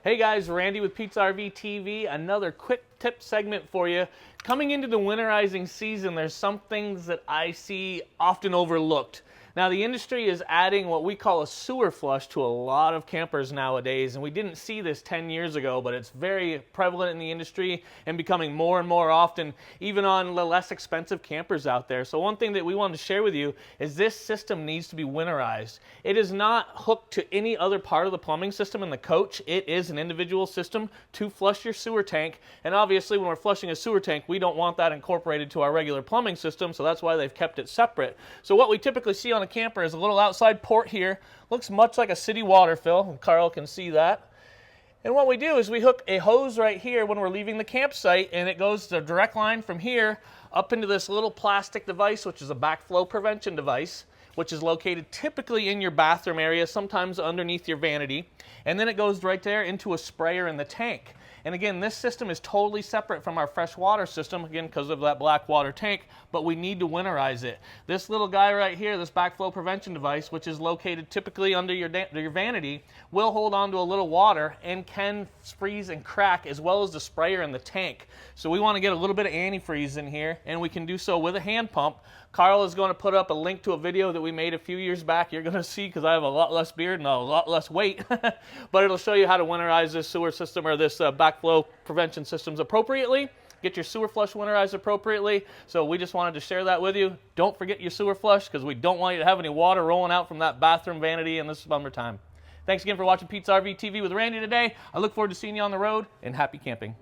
Hey guys, Randy with Pete's RV TV. Another quick tip segment for you. Coming into the winterizing season, there's some things that I see often overlooked. Now the industry is adding what we call a sewer flush to a lot of campers nowadays, and we didn't see this 10 years ago, but it's very prevalent in the industry and becoming more and more often, even on the less expensive campers out there. So one thing that we wanted to share with you is this system needs to be winterized. It is not hooked to any other part of the plumbing system in the coach. It is an individual system to flush your sewer tank, and obviously when we're flushing a sewer tank, we don't want that incorporated to our regular plumbing system, so that's why they've kept it separate. So what we typically see on a camper is a little outside port here. Looks much like a city water fill. Carl can see that. And what we do is we hook a hose right here when we're leaving the campsite, and it goes the direct line from here up into this little plastic device, which is a backflow prevention device, which is located typically in your bathroom area, sometimes underneath your vanity. And then it goes right there into a sprayer in the tank. And again, this system is totally separate from our fresh water system, again, because of that black water tank, but we need to winterize it. This little guy right here, this backflow prevention device, which is located typically under your vanity, will hold on to a little water and can freeze and crack, as well as the sprayer in the tank. So we want to get a little bit of antifreeze in here, and we can do so with a hand pump. Carl is going to put up a link to a video that we made a few years back. You're going to see, because I have a lot less beard and a lot less weight, but it'll show you how to winterize this sewer system, or this backflow prevention systems appropriately. Get your sewer flush winterized appropriately. So we just wanted to share that with you. Don't forget your sewer flush, because we don't want you to have any water rolling out from that bathroom vanity in this summertime. Thanks again for watching Pete's RV TV with Randy today. I look forward to seeing you on the road, and happy camping.